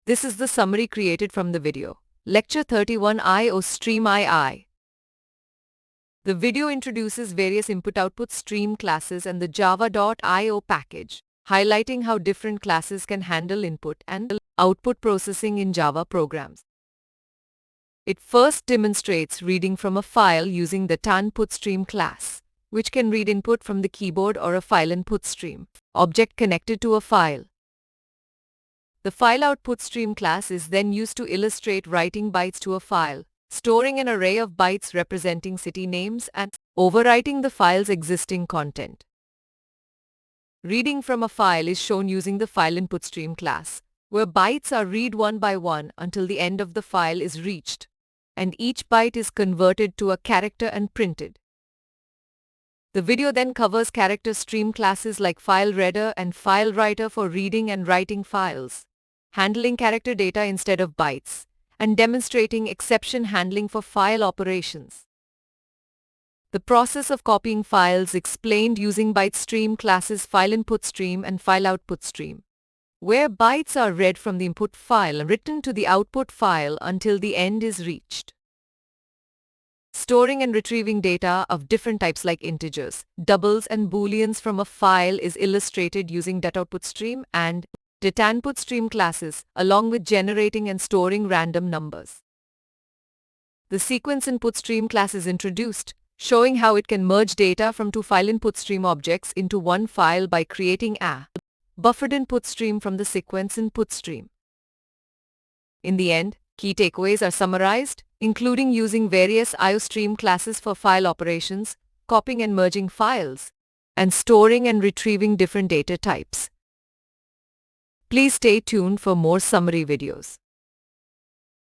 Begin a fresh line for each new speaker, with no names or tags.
This is the summary created from the video. Lecture 31 IOStream II. The video introduces various input-output stream classes and the java.io package, highlighting how different classes can handle input and output processing in Java programs. It first demonstrates reading from a file using the tanPutStream class, which can read input from the keyboard or a file input stream object connected to a file. The fileOutputStream class is then used to illustrate writing bytes to a file, storing an array of bytes representing city names and overwriting the file's existing content. Reading from a file is shown using the fileInputStream class, where bytes are read one by one until the end of the file is reached, and each byte is converted to a character and printed. The video then covers character stream classes like FileReader and FileWriter for reading and writing files, handling character data instead of bytes, and demonstrating exception handling for file operations. The process of copying files explained using ByteStream classes fileInputStream and fileOutputStream, where bytes are read from the input file and written to the output file until the end is reached. Storing and retrieving data of different types like integers, doubles and booleans from a file is illustrated using datoutputstream and datanputstream classes, along with generating and storing random numbers. The sequenceInputStream class is introduced, showing how it can merge data from two fileInputStream objects into one file by creating a bufferedInputStream from the sequenceInputStream. In the end, key takeaways are summarized, including using various IOStream classes for file operations, copying and merging files, and storing and retrieving different data types. Please stay tuned for more summary videos.